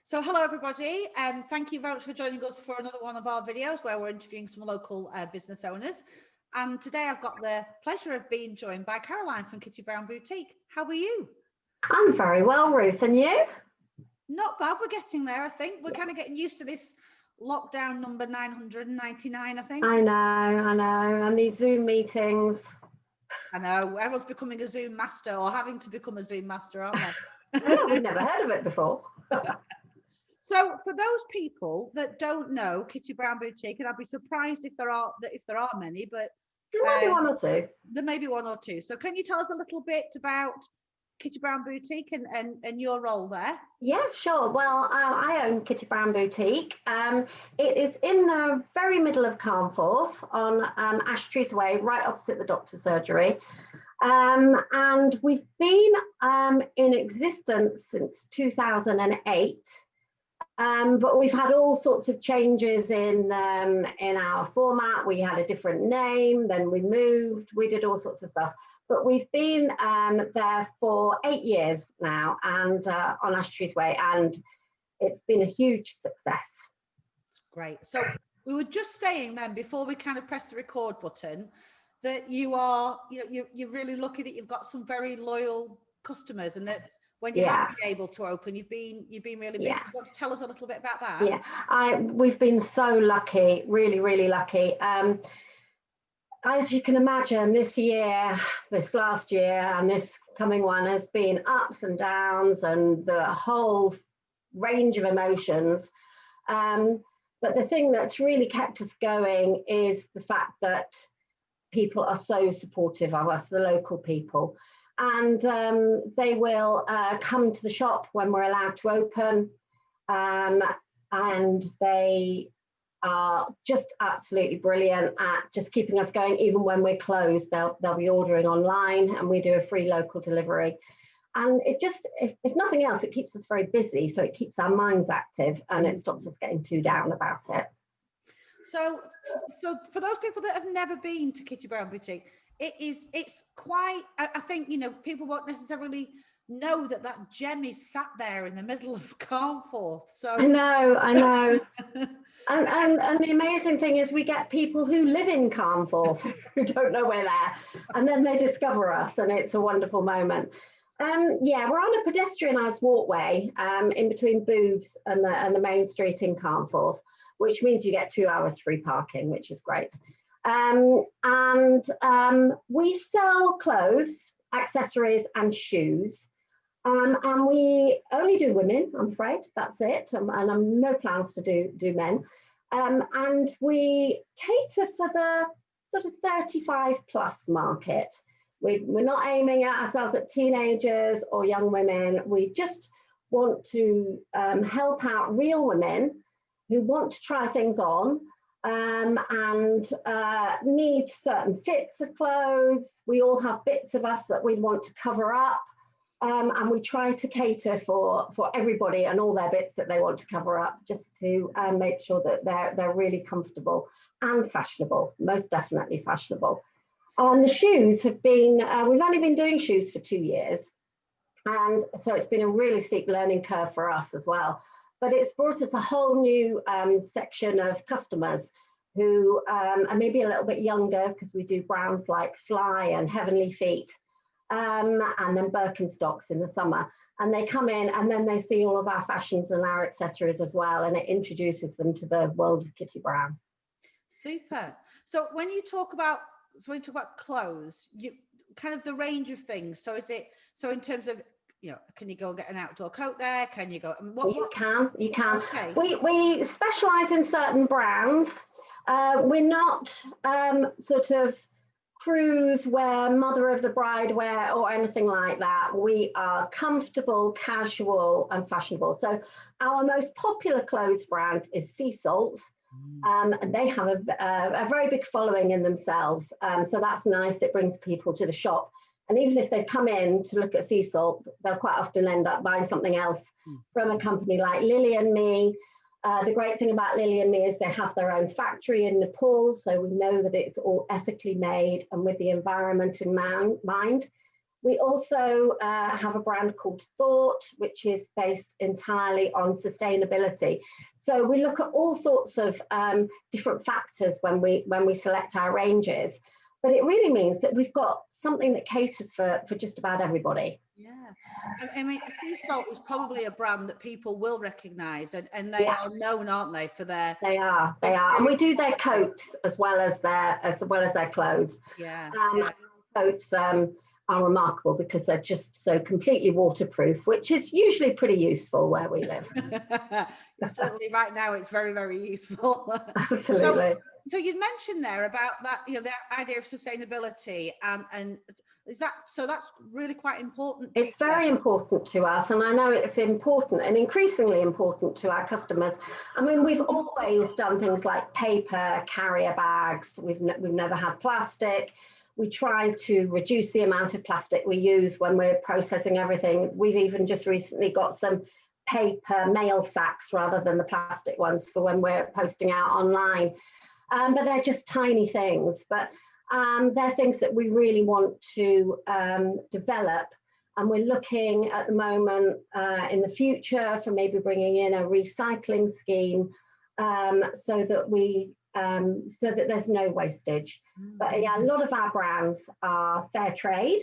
So hello everybody, thank you very much for joining us for another one of our videos where we're interviewing some local business owners. And today I've got the pleasure of being joined by Caroline from Kitty Brown Boutique. How are you? I'm very well, Ruth, and you? Not bad, we're getting there, I think. We're kind of getting used to this lockdown number 999, I think. I know, and these Zoom meetings. I know, everyone's becoming a Zoom master or having to become a Zoom master, aren't they? Oh, I've never heard of it before. So for those people that don't know Kitty Brown Boutique, and I'd be surprised if there are many, but There might be one or two. There may be one or two. So can you tell us a little bit about Kitty Brown Boutique and your role there? Yeah, sure. Well, I own Kitty Brown Boutique. It is in the very middle of Carnforth on Ash Trees Way, right opposite the doctor's surgery. And we've been in existence since 2008. But we've had all sorts of changes in our format. We had a different name, then we moved, we did all sorts of stuff. But we've been there for 8 years now and on Ash Trees Way, and it's been a huge success. Great. So we were just saying then before we kind of press the record button that you're really lucky that you've got some very loyal customers, and that when you have been able to open, you've been really busy. You want to tell us a little bit about that? Yeah, we've been so lucky, really lucky. As you can imagine, this last year, and this coming one has been ups and downs and the whole range of emotions. But the thing that's really kept us going is the fact that people are so supportive of us, the local people. And they will come to the shop when we're allowed to open, and they are just absolutely brilliant at just keeping us going. Even when we're closed, they'll be ordering online, and we do a free local delivery. And it just, if nothing else, it keeps us very busy, so it keeps our minds active and it stops us getting too down about it. So for those people that have never been to Kitty Brown Boutique, it's quite, I think, people won't necessarily know that gem is sat there in the middle of Carnforth. So I know. and the amazing thing is we get people who live in Carnforth who don't know we're there, and then they discover us, and it's a wonderful moment. We're on a pedestrianised walkway in between booths and the main street in Carnforth, which means you get 2 hours free parking, which is great. We sell clothes, accessories and shoes. And we only do women, I'm afraid, that's it. And I'm no plans to do men. And we cater for the sort of 35 plus market. We're not aiming at ourselves at teenagers or young women. We just want to help out real women who want to try things on and need certain fits of clothes. We all have bits of us that we want to cover up. And we try to cater for everybody and all their bits that they want to cover up, just to make sure that they're really comfortable and fashionable, most definitely fashionable. And the shoes have been, we've only been doing shoes for 2 years. And so it's been a really steep learning curve for us as well. But it's brought us a whole new section of customers who are maybe a little bit younger, because we do brands like Fly and Heavenly Feet. And then Birkenstocks in the summer, and they come in and then they see all of our fashions and our accessories as well, and it introduces them to the world of Kitty Brown. Super. So when you talk about clothes, you kind of the range of things. So is it in terms of, can you go and get an outdoor coat there? Can you go? You can. Okay. We specialize in certain brands. We're not sort of cruise wear, mother of the bride wear, or anything like that. We are comfortable, casual and fashionable. So our most popular clothes brand is Seasalt. And they have a very big following in themselves. So that's nice. It brings people to the shop. And even if they've come in to look at Seasalt, they'll quite often end up buying something else from a company like Lily and Me. The great thing about Lily and Me is they have their own factory in Nepal, so we know that it's all ethically made and with the environment in mind. We also have a brand called Thought, which is based entirely on sustainability. So we look at all sorts of different factors when we select our ranges. But it really means that we've got something that caters for just about everybody. Yeah, I mean, Seasalt is probably a brand that people will recognise, and they are known, aren't they, for their. They are, and we do their coats as well as their clothes. Yeah, coats are remarkable because they're just so completely waterproof, which is usually pretty useful where we live. Certainly, right now it's very, very useful. Absolutely. So you mentioned there about that, the idea of sustainability, and is that so? That's really quite important. It's very important to us, and I know it's important and increasingly important to our customers. I mean, we've always done things like paper carrier bags. We've never had plastic. We try to reduce the amount of plastic we use when we're processing everything. We've even just recently got some paper mail sacks rather than the plastic ones for when we're posting out online. But they're just tiny things, but they're things that we really want to develop. And we're looking at the moment in the future for maybe bringing in a recycling scheme so that there's no wastage. But yeah, a lot of our brands are fair trade,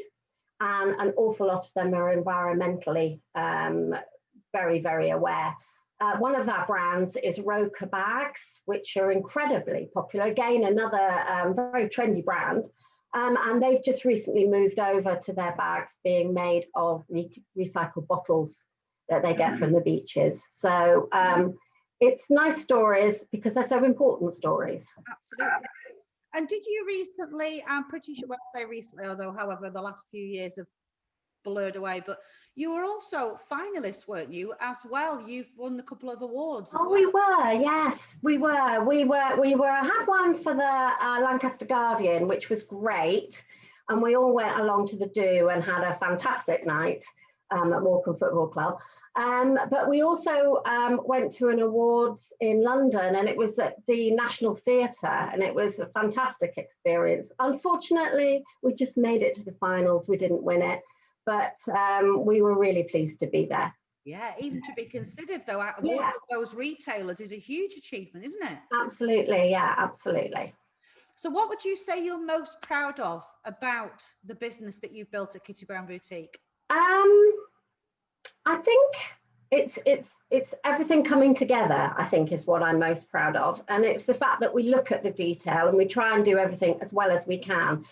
and an awful lot of them are environmentally very, very aware. One of our brands is Rieker bags, which are incredibly popular. Again, another very trendy brand. And they've just recently moved over to their bags being made of recycled bottles that they get from the beaches. So it's nice stories because they're so important stories. Absolutely. And did you recently, I'm pretty sure, well, I say recently, although however the last few years have blurred away, but you were also finalists, weren't you, as well? You've won a couple of awards as well. We were, yes, we were. I had one for the Lancaster Guardian, which was great, and we all went along to the Do and had a fantastic night at Morecambe Football Club. But we also went to an awards in London, and it was at the National Theatre, and it was a fantastic experience. Unfortunately, we just made it to the finals. We didn't win it. But we were really pleased to be there. Yeah, even to be considered, though, out of all of those retailers is a huge achievement, isn't it? Absolutely, yeah, absolutely. So what would you say you're most proud of about the business that you've built at Kitty Brown Boutique? I think it's everything coming together, I think, is what I'm most proud of. And it's the fact that we look at the detail and we try and do everything as well as we can.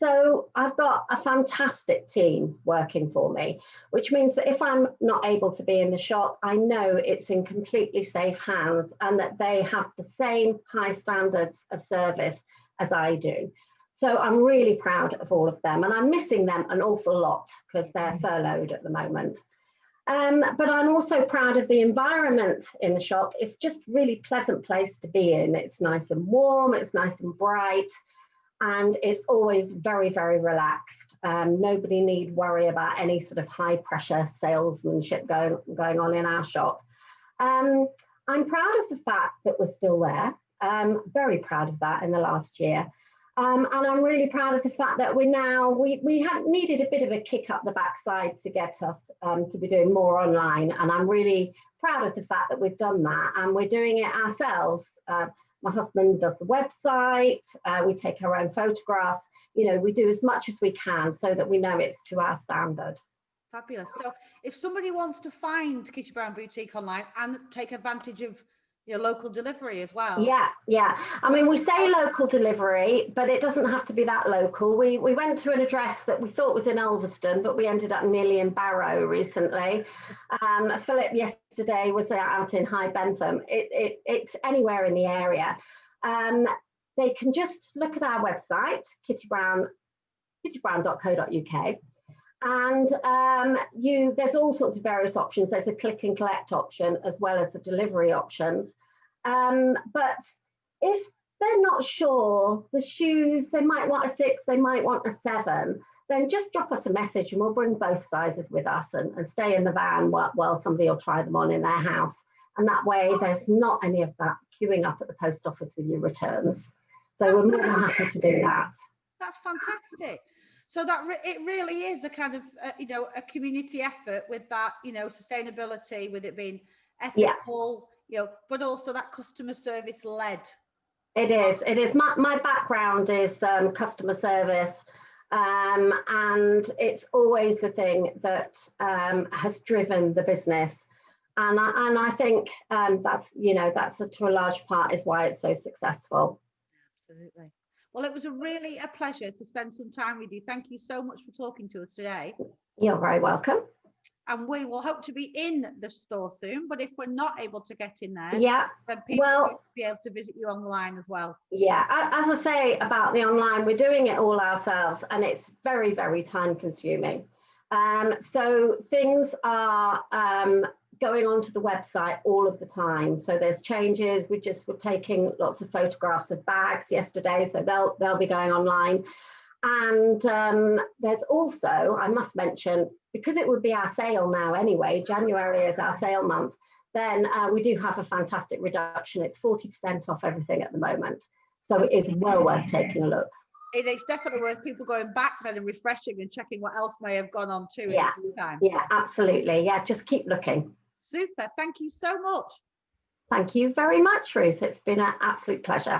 So I've got a fantastic team working for me, which means that if I'm not able to be in the shop, I know it's in completely safe hands and that they have the same high standards of service as I do. So I'm really proud of all of them, and I'm missing them an awful lot because they're furloughed at the moment. But I'm also proud of the environment in the shop. It's just a really pleasant place to be in. It's nice and warm, it's nice and bright. And it's always very, very relaxed. Nobody need worry about any sort of high pressure salesmanship going on in our shop. I'm proud of the fact that we're still there. Very proud of that in the last year. And I'm really proud of the fact that we had needed a bit of a kick up the backside to get us to be doing more online. And I'm really proud of the fact that we've done that, and we're doing it ourselves. My husband does the website, we take our own photographs, we do as much as we can so that we know it's to our standard. Fabulous. So if somebody wants to find Kitty Brown Boutique online and take advantage of your local delivery as well. Yeah. I mean, we say local delivery, but it doesn't have to be that local. We went to an address that we thought was in Ulverston, but we ended up nearly in Barrow recently. Philip yesterday was out in High Bentham. It's anywhere in the area. They can just look at our website, kittybrown.co.uk. And there's all sorts of various options. There's a click and collect option as well as the delivery options. But if they're not sure, the shoes, they might want a 6, they might want a 7, then just drop us a message and we'll bring both sizes with us and stay in the van while somebody will try them on in their house. And that way there's not any of that queuing up at the post office with your returns. So we're more than happy to do that. That's fantastic. So that it really is a kind of, you know, a community effort with that, you know, sustainability, with it being ethical, you know, but also that customer service led. It is. It is. My background is customer service, and it's always the thing that has driven the business. And I think that's, you know, that's to a large part is why it's so successful. Absolutely. Well, it was really a pleasure to spend some time with you. Thank you so much for talking to us today. You're very welcome. And we will hope to be in the store soon. But if we're not able to get in there, then people will be able to visit you online as well. Yeah, as I say about the online, we're doing it all ourselves, and it's very, very time consuming. So things are going onto the website all of the time. So there's changes. We're taking lots of photographs of bags yesterday, so they'll be going online. And there's also, I must mention, because it would be our sale now anyway, January is our sale month, then we do have a fantastic reduction. It's 40% off everything at the moment. So it is well worth taking a look. It is definitely worth people going back then and refreshing and checking what else may have gone on too. Yeah, in the time. Yeah, absolutely. Yeah, just keep looking. Super. Thank you so much. Thank you very much, Ruth. It's been an absolute pleasure.